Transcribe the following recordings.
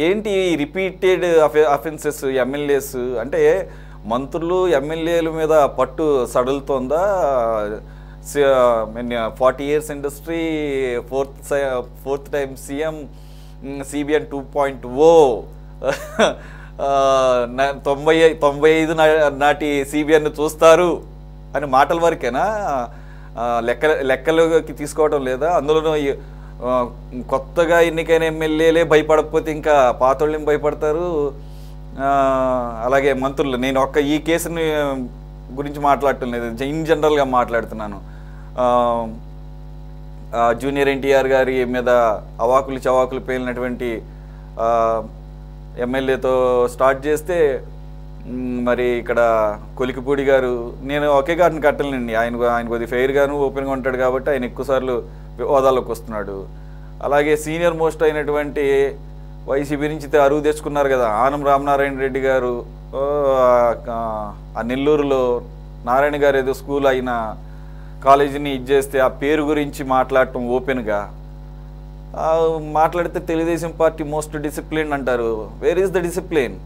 ఏంటి repeated offences MLAs అంటే మంత్రులు ఎమ్మెల్యేల మీద పట్టు సడులుతోందా? 40 years industry, fourth time CM, CBN 2.0, 95 నాటి సిబిఎన్ చూస్తారు అని మాటల వరకేనా? లెక్కలోకి తీసుకోవడం లేదా? అందులోనూ కొత్తగా ఎన్నికైన ఎమ్మెల్యేలే భయపడకపోతే ఇంకా పాతోళ్ళేం భయపడతారు? అలాగే మంత్రులు, నేను ఈ కేసుని గురించి మాట్లాడటం లేదు, ఇన్ జనరల్గా మాట్లాడుతున్నాను. జూనియర్ ఎన్టీఆర్ గారి మీద అవాకులు చవాకులు పేలినటువంటి ఎమ్మెల్యేతో స్టార్ట్ చేస్తే మరి ఇక్కడ కొలికిపూడి గారు, నేను ఒకే గారిని కట్టలేనండి, ఆయన కొద్దిగా ఫెయిర్గాను ఓపెన్గా ఉంటాడు కాబట్టి ఆయన ఎక్కువసార్లు హోదాలోకి వస్తున్నాడు. అలాగే సీనియర్ మోస్ట్ అయినటువంటి వైసీపీ నుంచి అరువు తెచ్చుకున్నారు కదా ఆనం రామనారాయణ రెడ్డి గారు, ఆ నెల్లూరులో నారాయణ గారు ఏదో స్కూల్ అయిన కాలేజీని ఇచ్చేస్తే ఆ పేరు గురించి మాట్లాడటం ఓపెన్గా మాట్లాడితే తెలుగుదేశం పార్టీ మోస్ట్ డిసిప్లిన్ అంటారు. Where is the discipline?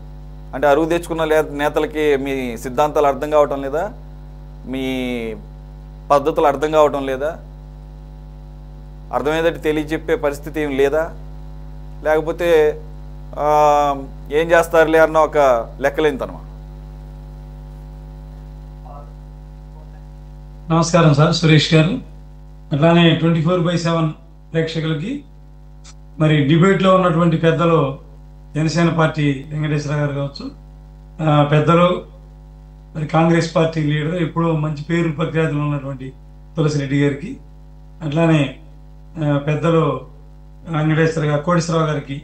అంటే అరువు తెచ్చుకున్న నేతలకి మీ సిద్ధాంతాలు అర్థం కావటం లేదా? మీ పద్ధతులు అర్థం కావటం లేదా? అర్థమయ్యేటట్టు తెలియచెప్పే పరిస్థితి ఏం లేదా? లేకపోతే ఏం చేస్తారులే అన్న ఒక లెక్కలేనితనమా? నమస్కారం సార్, సురేష్ గారు. అట్లానే 24/7 ప్రేక్షకులకి, మరి డిబేట్లో ఉన్నటువంటి పెద్దలు జనసేన పార్టీ వెంకటేశ్వర గారు కావచ్చు, పెద్దలు మరి కాంగ్రెస్ పార్టీ లీడర్, ఎప్పుడూ మంచి పేరు ప్రఖ్యాతులు ఉన్నటువంటి తులసిరెడ్డి గారికి, అట్లానే పెద్దలు వెంకటేశ్వర గారు, కోటేశ్వరరావు గారికి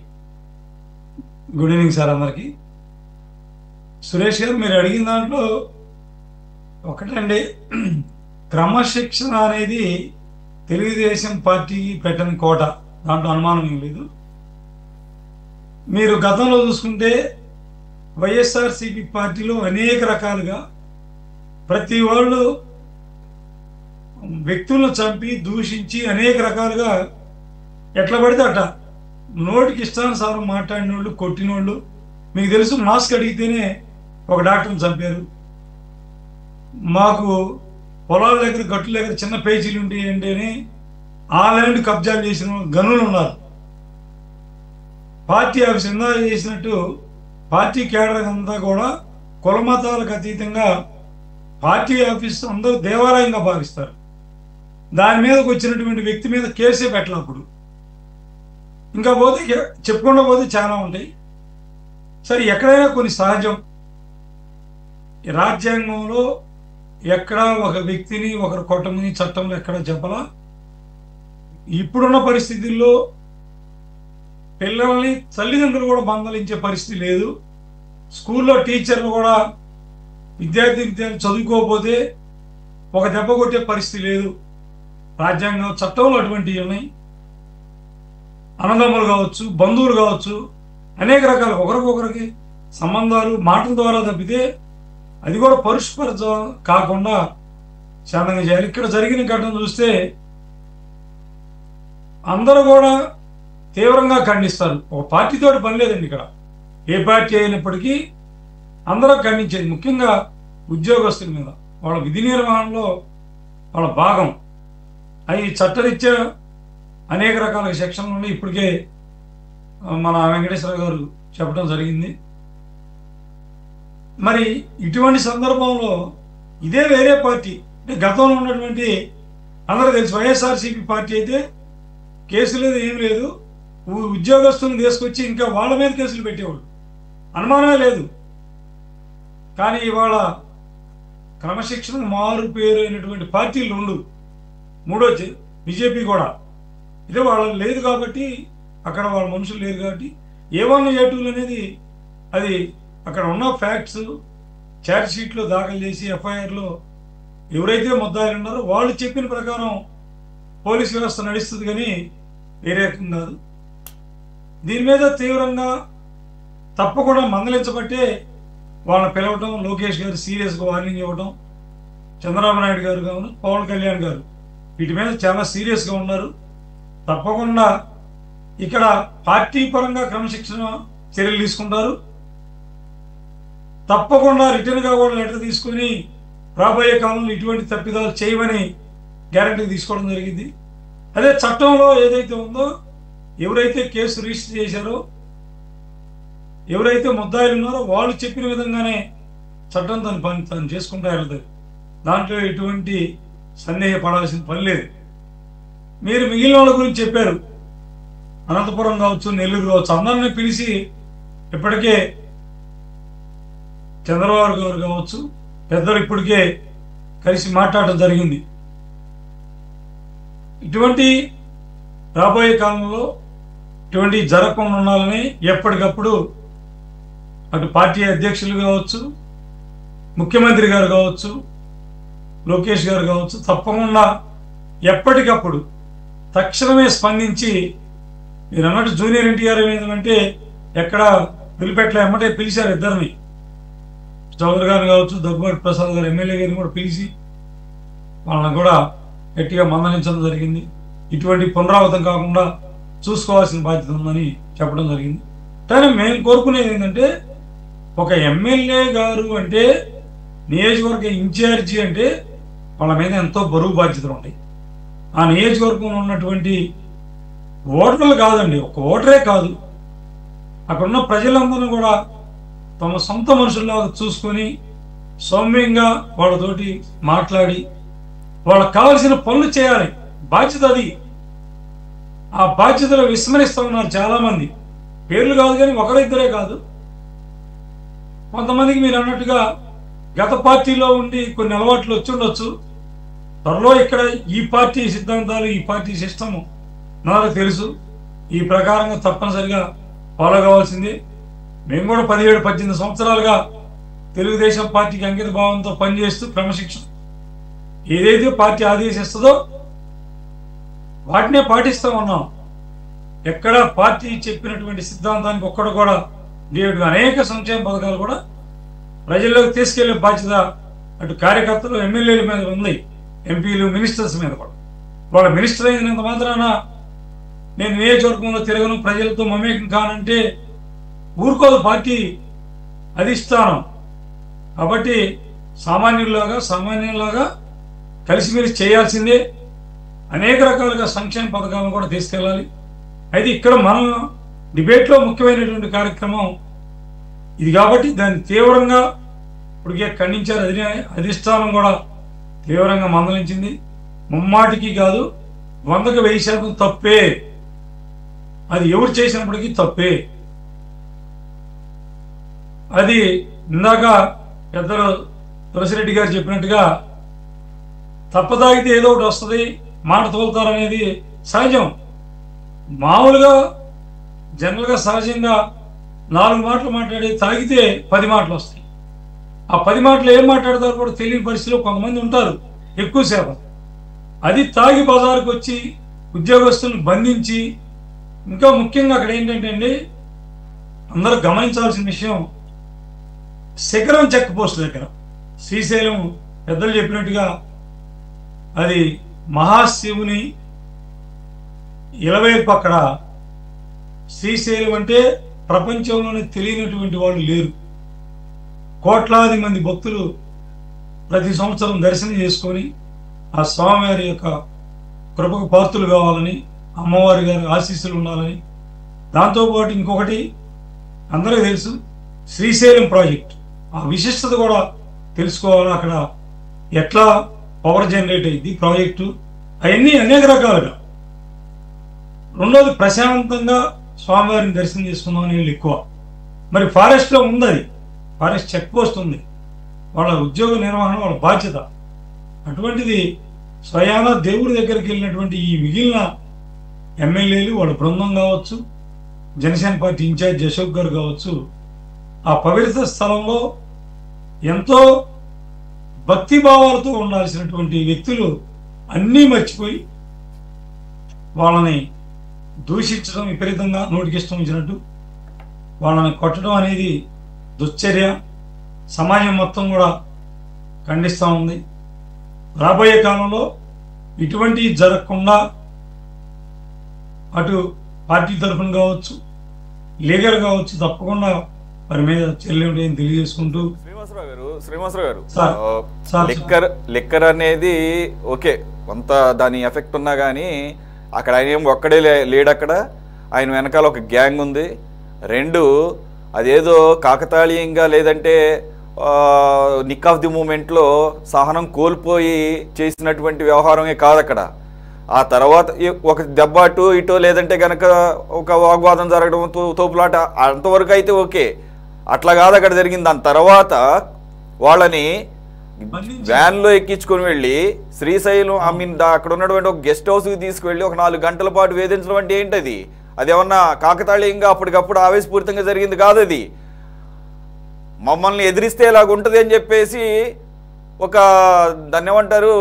గుడ్ ఈవినింగ్ సార్ అందరికీ. సురేష్ గారు, మీరు అడిగిన దాంట్లో ఒకటండి, క్రమశిక్షణ అనేది తెలుగుదేశం పార్టీకి పెట్టని కోట, దాంట్లో అనుమానం ఏం లేదు. మీరు గతంలో చూసుకుంటే వైఎస్ఆర్సీపీ పార్టీలో అనేక రకాలుగా ప్రతి వాళ్ళు వ్యక్తులను చంపి దూషించి అనేక రకాలుగా ఎట్లా పడితే అట్ట నోటికి ఇష్టానుసారం మాట్లాడిన వాళ్ళు, కొట్టిన వాళ్ళు, మీకు తెలుసు, మాస్క్ అడిగితేనే ఒక డాక్టర్ని చంపారు. మాకు పొలాల దగ్గర, గట్టుల దగ్గర చిన్న పేజీలు ఉంటాయండి అని ఆ ల్యాండ్ కబ్జాలు చేసిన గనులు ఉన్నారు. పార్టీ ఆఫీస్ ఎందా చేసినట్టు పార్టీ కేడర్ అంతా కూడా కులమతాలకు అతీతంగా పార్టీ ఆఫీస్ అందరూ దేవాలయంగా భావిస్తారు. దాని మీదకి వచ్చినటువంటి వ్యక్తి మీద కేసే పెట్టలేప్పుడు. ఇంకా పోతే చెప్పుకుండా పోతే చాలా ఉంటాయి. సరే, ఎక్కడైనా కొన్ని సహజం. రాజ్యాంగంలో ఎక్కడా ఒక వ్యక్తిని ఒకరు కొట్టమని చట్టంలో ఎక్కడ చెప్పలా. ఇప్పుడున్న పరిస్థితుల్లో పిల్లల్ని తల్లిదండ్రులు కూడా మందలించే పరిస్థితి లేదు. స్కూల్లో టీచర్లు కూడా విద్యార్థులు చదువుకోకపోతే ఒక దెబ్బ కొట్టే పరిస్థితి లేదు. రాజ్యాంగం, చట్టంలో అటువంటివి ఉన్నాయి. అన్నదమ్ములు కావచ్చు, బంధువులు కావచ్చు, అనేక రకాల ఒకరికొకరికి సంబంధాలు మాటల ద్వారా తప్పితే అది కూడా పరుషపరచ కాకుండా శాంతంగా చేయాలి. ఇక్కడ జరిగిన ఘటన చూస్తే అందరూ కూడా తీవ్రంగా ఖండిస్తారు. ఒక పార్టీతోటి పని లేదండి ఇక్కడ, ఏ పార్టీ అయినప్పటికీ అందరూ ఖండించేది. ముఖ్యంగా ఉద్యోగస్తుల మీద, వాళ్ళ విధి నిర్వహణలో వాళ్ళ భాగం అవి చట్టరీత్యా అనేక రకాల సెక్షన్లు ఉన్నాయి. ఇప్పటికే మన వెంకటేశ్వర గారు చెప్పడం జరిగింది. మరి ఇటువంటి సందర్భంలో ఇదే వేరే పార్టీ, అంటే గతంలో ఉన్నటువంటి అందరూ తెలుసు, వైఎస్ఆర్సీపీ పార్టీ అయితే కేసు లేదు, ఏం లేదు, ఉద్యోగస్తులను తీసుకొచ్చి ఇంకా వాళ్ళ మీద కేసులు పెట్టేవాళ్ళు, అనుమానమే లేదు. కానీ ఇవాళ క్రమశిక్షణ మారు పేరు అయినటువంటి పార్టీలు రెండు, మూడో బీజేపీ కూడా ఇదే వాళ్ళ లేదు కాబట్టి, అక్కడ వాళ్ళ మనుషులు లేరు కాబట్టి A1 A2 అనేది అది అక్కడ ఉన్న ఫ్యాక్ట్స్ ఛార్జ్ షీట్లో దాఖలు చేసి ఎఫ్ఐఆర్లో ఎవరైతే ముద్దాయిలు ఉన్నారో వాళ్ళు చెప్పిన ప్రకారం పోలీస్ వ్యవస్థ నడుస్తుంది, కానీ వేరే రకం కాదు. దీని మీద తీవ్రంగా తప్పకుండా మందలించబట్టే వాళ్ళని పిలవటం, లోకేష్ గారు సీరియస్గా వార్నింగ్ ఇవ్వటం, చంద్రబాబు నాయుడు గారు కావచ్చు, పవన్ కళ్యాణ్ గారు వీటి మీద చాలా సీరియస్గా ఉన్నారు. తప్పకుండా ఇక్కడ పార్టీ పరంగా క్రమశిక్షణ చర్యలు తీసుకుంటారు. తప్పకుండా రిటర్న్గా కూడా లెటర్ తీసుకుని రాబోయే కాలంలో ఇటువంటి తప్పిదాలు చేయమని గ్యారంటీ తీసుకోవడం జరిగింది. అదే చట్టంలో ఏదైతే ఉందో, ఎవరైతే కేసు రిజిస్టర్ చేశారో, ఎవరైతే ముద్దాయిలు ఉన్నారో వాళ్ళు చెప్పిన విధంగానే చట్టం తన పని తను చేసుకుంటూ వెళ్తుంది. దాంట్లో ఎటువంటి సందేహపడాల్సిన పని లేదు. మీరు మిగిలిన వాళ్ళ గురించి చెప్పారు. అనంతపురం కావచ్చు, నెల్లూరు కావచ్చు, అందరినీ పిలిచి ఇప్పటికే చంద్రబాబు గారు కావచ్చు పెద్దలు ఇప్పటికే కలిసి మాట్లాడటం జరిగింది. ఇటువంటి రాబోయే కాలంలో ఇటువంటి జరగకుండా ఉండాలని ఎప్పటికప్పుడు అటు పార్టీ అధ్యక్షులు కావచ్చు, ముఖ్యమంత్రి గారు కావచ్చు, లోకేష్ గారు కావచ్చు, తప్పకుండా ఎప్పటికప్పుడు తక్షణమే స్పందించి, మీరు అన్నట్టు జూనియర్ ఎన్టీఆర్ ఏంటంటే ఎక్కడ పిలిపెట్ల ఎమ్మటే పిలిచారు ఇద్దరిని, చౌదరి గారు కావచ్చు, దగ్గుబాటి ప్రసాద్ గారు ఎమ్మెల్యే గారిని కూడా పిలిచి వాళ్ళని కూడా గట్టిగా మందలించడం జరిగింది. ఇటువంటి పునరావృతం కాకుండా చూసుకోవాల్సిన బాధ్యత ఉందని చెప్పడం జరిగింది. కానీ మేము కోరుకునేది ఏంటంటే, ఒక ఎమ్మెల్యే గారు అంటే, నియోజకవర్గ ఇన్ఛార్జి అంటే వాళ్ళ మీద ఎంతో బరువు బాధ్యతలు ఉంటాయి. ఆ నియోజకవర్గంలో ఉన్నటువంటి ఓటర్లు కాదండి, ఒక ఓటరే కాదు, అక్కడున్న ప్రజలందరూ కూడా తమ సొంత మనుషుల్లాగా చూసుకొని సౌమ్యంగా వాళ్ళతోటి మాట్లాడి వాళ్ళకి కావలసిన పనులు చేయాలి. బాధ్యత అది. ఆ బాధ్యతలు విస్మరిస్తూ ఉన్నారు చాలామంది. పేర్లు కాదు కానీ ఒకరిద్దరే కాదు, కొంతమందికి మీరు అన్నట్టుగా గత పార్టీలో ఉండి కొన్ని అలవాట్లు వచ్చి ఉండొచ్చు. త్వరలో ఇక్కడ ఈ పార్టీ సిద్ధాంతాలు, ఈ పార్టీ సిస్టము నాకు తెలుసు, ఈ ప్రకారంగా తప్పనిసరిగా ఫాలో కావాల్సిందే. మేము కూడా 17-18 సంవత్సరాలుగా తెలుగుదేశం పార్టీకి అంకిత భావంతో పనిచేస్తూ క్రమశిక్షణ ఏదైతే పార్టీ ఆదేశిస్తుందో వాటినే పాటిస్తూ ఉన్నాం. ఎక్కడ పార్టీ చెప్పినటువంటి సిద్ధాంతానికి ఒక్కడు కూడా దేవుడు అనేక సంక్షేమ పథకాలు కూడా ప్రజల్లోకి తీసుకెళ్లే బాధ్యత అటు కార్యకర్తలు, ఎమ్మెల్యేల మీద ఉంది, ఎంపీలు, మినిస్టర్స్ మీద కూడా. వాళ్ళ మినిస్టర్ అయినంత మాత్రాన నేను నియోజకవర్గంలో తిరగను, ప్రజలతో మమేకం కానంటే ఊరుకోదు పార్టీ అధిష్టానం. కాబట్టి సామాన్యులాగా కలిసిమెలిసి చేయాల్సిందే. అనేక రకాలుగా సంక్షేమ పథకాలను కూడా తీసుకెళ్ళాలి. అయితే ఇక్కడ మనం డిబేట్లో ముఖ్యమైనటువంటి కార్యక్రమం ఇది కాబట్టి దాన్ని తీవ్రంగా ఇప్పటికే ఖండించారు. అధిష్టానం కూడా తీవ్రంగా మందలించింది. ముమ్మాటికి కాదు, 100కి 1000% తప్పే. అది ఎవరు చేసినప్పటికీ తప్పే. అది ఇందాక పెద్దలు తులసిరెడ్డి గారు చెప్పినట్టుగా తప్పదాగితే ఏదో ఒకటి వస్తుంది, మాట తోలుతారనేది సహజం. మామూలుగా జనరల్గా సహజంగా 4 మాటలు మాట్లాడి తాగితే 10 మాటలు వస్తాయి. ఆ 10 మాటలు ఏం మాట్లాడతారో కూడా తెలియని పరిస్థితిలో కొంతమంది ఉంటారు ఎక్కువసేపు. అది తాగి బజారుకు వచ్చి ఉద్యోగస్తులను బంధించి, ఇంకా ముఖ్యంగా అక్కడ ఏంటంటే అండి, అందరూ గమనించాల్సిన విషయం, శిఖరం చెక్ పోస్ట్ దగ్గర శ్రీశైలం పెద్దలు చెప్పినట్టుగా అది మహాశివుని ఇలవేల్పు. అక్కడ శ్రీశైలం అంటే ప్రపంచంలోనే తెలియనటువంటి వాళ్ళు లేరు. కోట్లాది మంది భక్తులు ప్రతి సంవత్సరం దర్శనం చేసుకొని ఆ స్వామివారి యొక్క కృపకు పాత్రులు కావాలని, అమ్మవారి గారి ఆశీస్సులు ఉండాలని. దాంతోపాటు ఇంకొకటి అందరికీ తెలుసు, శ్రీశైలం ప్రాజెక్ట్ ఆ విశిష్టత కూడా తెలుసుకోవాలి. అక్కడ ఎట్లా పవర్ జనరేట్ అయింది ప్రాజెక్టు, అవన్నీ అనేక రకాలుగా. రెండోది ప్రశాంతంగా స్వామివారిని దర్శనం చేసుకుందామని వీళ్ళు ఎక్కువ. మరి ఫారెస్ట్లో ఉంది, అది ఫారెస్ట్ చెక్ పోస్ట్ ఉంది, వాళ్ళ ఉద్యోగ నిర్వహణ వాళ్ళ బాధ్యత. అటువంటిది స్వయాన దేవుడి దగ్గరికి వెళ్ళినటువంటి ఈ మిగిలిన ఎమ్మెల్యేలు, వాళ్ళ బృందం కావచ్చు, జనసేన పార్టీ ఇన్ఛార్జ్ అశోక్ గారు కావచ్చు, ఆ పవిత్ర స్థలంలో ఎంతో భక్తిభావాలతో ఉండాల్సినటువంటి వ్యక్తులు అన్నీ మర్చిపోయి వాళ్ళని దూషించడం, విపరీతంగా నోటికి ఇష్టం ఇచ్చినట్టు వాళ్ళని కొట్టడం అనేది దుశ్చర్య. సమాజం మొత్తం కూడా ఖండిస్తూ ఉంది. రాబోయే కాలంలో ఇటువంటి జరగకుండా అటు పార్టీ తరఫున కావచ్చు, లీగల్ కావచ్చు, తప్పకుండా వారి మీద చర్యలు తెలియజేసుకుంటూ. శ్రీనివాసరావు గారు, లిక్కర్ అనేది ఓకే, కొంత దాని ఎఫెక్ట్ ఉన్నా కానీ అక్కడ ఆయన ఏం ఒక్కడే లేడు. అక్కడ ఆయన వెనకాల ఒక గ్యాంగ్ ఉంది. 2, అదేదో కాకతాళీయంగా లేదంటే నిక్ ఆఫ్ ది మూమెంట్లో సహనం కోల్పోయి చేసినటువంటి వ్యవహారమే కాదు అక్కడ. ఆ తర్వాత ఒక దెబ్బ అటు ఇటో లేదంటే కనుక ఒక వాగ్వాదం జరగడం, తోపులాట, అంతవరకు అయితే ఓకే. అట్లా కాదు అక్కడ జరిగింది. దాని తర్వాత వాళ్ళని వ్యాన్లో ఎక్కించుకొని వెళ్ళి శ్రీశైలం అక్కడ ఉన్నటువంటి ఒక గెస్ట్ హౌస్కి తీసుకువెళ్ళి ఒక 4 గంటల పాటు వేధించడం అంటే ఏంటది? అదేమన్నా కాకతాళీయంగా అప్పటికప్పుడు ఆవేశపూరితంగా జరిగింది కాదు. అది మమ్మల్ని ఎదిరిస్తే ఇలాగ ఉంటుంది అని చెప్పేసి దాన్ని ఏమంటారు,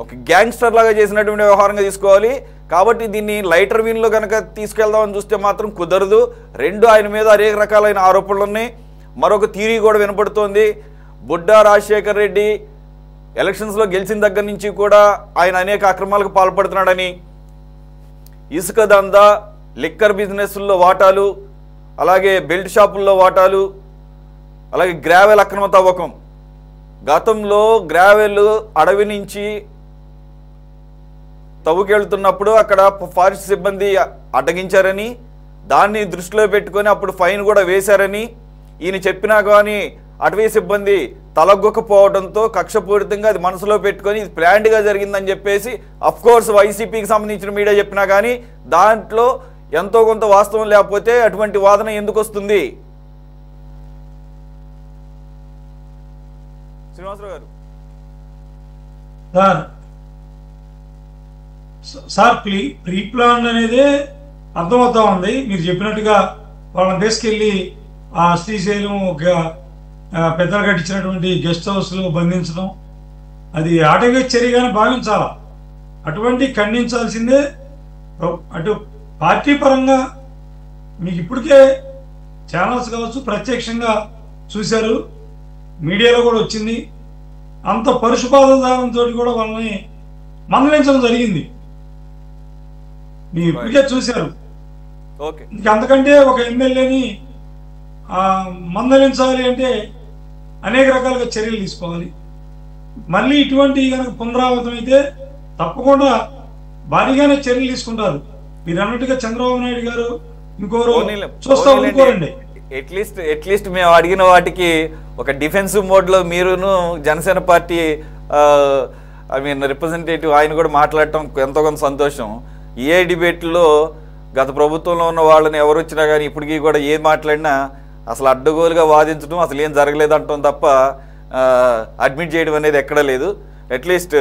ఒక గ్యాంగ్స్టర్ లాగా చేసినటువంటి వ్యవహారంగా తీసుకోవాలి. కాబట్టి దీన్ని లైటర్ వీన్లో కనుక తీసుకెళ్దామని చూస్తే మాత్రం కుదరదు. 2, ఆయన మీద అనేక రకాలైన ఆరోపణలు ఉన్నాయి. మరొక థియరీ కూడా వినపడుతోంది. బుడ్డా రాజశేఖర్ రెడ్డి ఎలక్షన్స్లో గెలిచిన దగ్గర నుంచి కూడా ఆయన అనేక అక్రమాలకు పాల్పడుతున్నాడని, ఇసుక దందా, లిక్కర్ బిజినెస్ల్లో వాటాలు, అలాగే బెల్ట్ షాపుల్లో వాటాలు, అలాగే గ్రావెల్ అక్రమ తవ్వకం. గతంలో గ్రావెల్ అడవి నుంచి తవ్వుకెళ్తున్నప్పుడు అక్కడ ఫారెస్ట్ సిబ్బంది అడ్డగించారని, దాన్ని దృష్టిలో పెట్టుకొని అప్పుడు ఫైన్ కూడా వేశారని ఈయన చెప్పినా కానీ అటవీ సిబ్బంది తలగొక్కపోవడంతో కక్షపూరితంగా అది మనసులో పెట్టుకొని ఇది ప్లాన్డ్గా జరిగిందని చెప్పేసి అఫ్కోర్స్ వైసీపీకి సంబంధించిన మీడియా చెప్పినా కానీ దాంట్లో ఎంతో కొంత వాస్తవం లేకపోతే అటువంటి వాదన ఎందుకు వస్తుంది? శ్రీనివాసరావు గారు సార్ ప్రీ ప్లాన్ అనేది అర్థమవుతా ఉంది. మీరు చెప్పినట్టుగా వాళ్ళని తీసుకెళ్ళి ఆ శ్రీశైలం ఒక పెద్దలు కట్టించినటువంటి గెస్ట్ హౌస్లో బంధించడం అది ఆటవిక చర్యగానే భావించాలా. అటువంటి ఖండించాల్సిందే. అటు పార్టీ పరంగా మీకు ఇప్పటికే ఛానల్స్ కావచ్చు ప్రత్యక్షంగా చూశారు, మీడియాలో కూడా వచ్చింది. అంత పరుషుపాదంతో కూడా వాళ్ళని మందలించడం జరిగింది. మీరు ఇప్పటికే చూశారు. ఇంకా అంతకంటే ఒక ఎమ్మెల్యేని మందలించాలి అంటే అనేక రకాలుగా చర్యలు తీసుకోవాలి. మళ్ళీ ఇటువంటి కనుక పునరావృతం అయితే తప్పకుండా భారీగానే చర్యలు తీసుకుంటారు. మీరు అన్నట్టుగా చంద్రబాబు నాయుడు గారు ఇంకోరు చూస్తా ఊరుకోరండి. ఎట్లీస్ట్ మేము అడిగిన వాటికి ఒక డిఫెన్సివ్ మోడ్లో మీరును జనసేన పార్టీ రిప్రజెంటేటివ్ ఆయన కూడా మాట్లాడటం ఎంతో కొంత సంతోషం. ఏ డిబేట్లో గత ప్రభుత్వంలో ఉన్న వాళ్ళని ఎవరు వచ్చినా కానీ ఇప్పటికీ కూడా ఏం మాట్లాడినా అసలు అడ్డగోలుగా వాదించడం, అసలు ఏం జరగలేదు అంటాం తప్ప అడ్మిట్ చేయడం అనేది ఎక్కడా లేదు. అట్లీస్ట్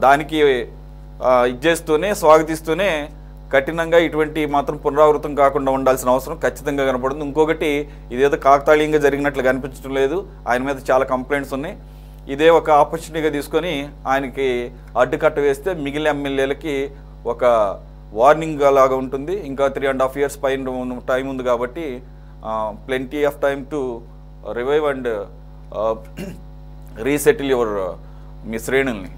దానికి ఇచ్చేస్తూనే స్వాగతిస్తూనే కఠినంగా ఇటువంటి మాత్రం పునరావృతం కాకుండా ఉండాల్సిన అవసరం ఖచ్చితంగా కనపడుతుంది. ఇంకొకటి, ఇదేదో కాకతాళీయంగా జరిగినట్లు కనిపించడం లేదు. ఆయన మీద చాలా కంప్లైంట్స్ ఉన్నాయి. ఇదే ఒక ఆపర్చునిటీగా తీసుకొని ఆయనకి అడ్డుకట్ట వేస్తే మిగిలిన ఎమ్మెల్యేలకి ఒక వార్నింగ్ లాగా ఉంటుంది. ఇంకా 3.5 years పైన టైం ఉంది కాబట్టి plenty of time to revive and resettle your me శ్రేణుల్ని.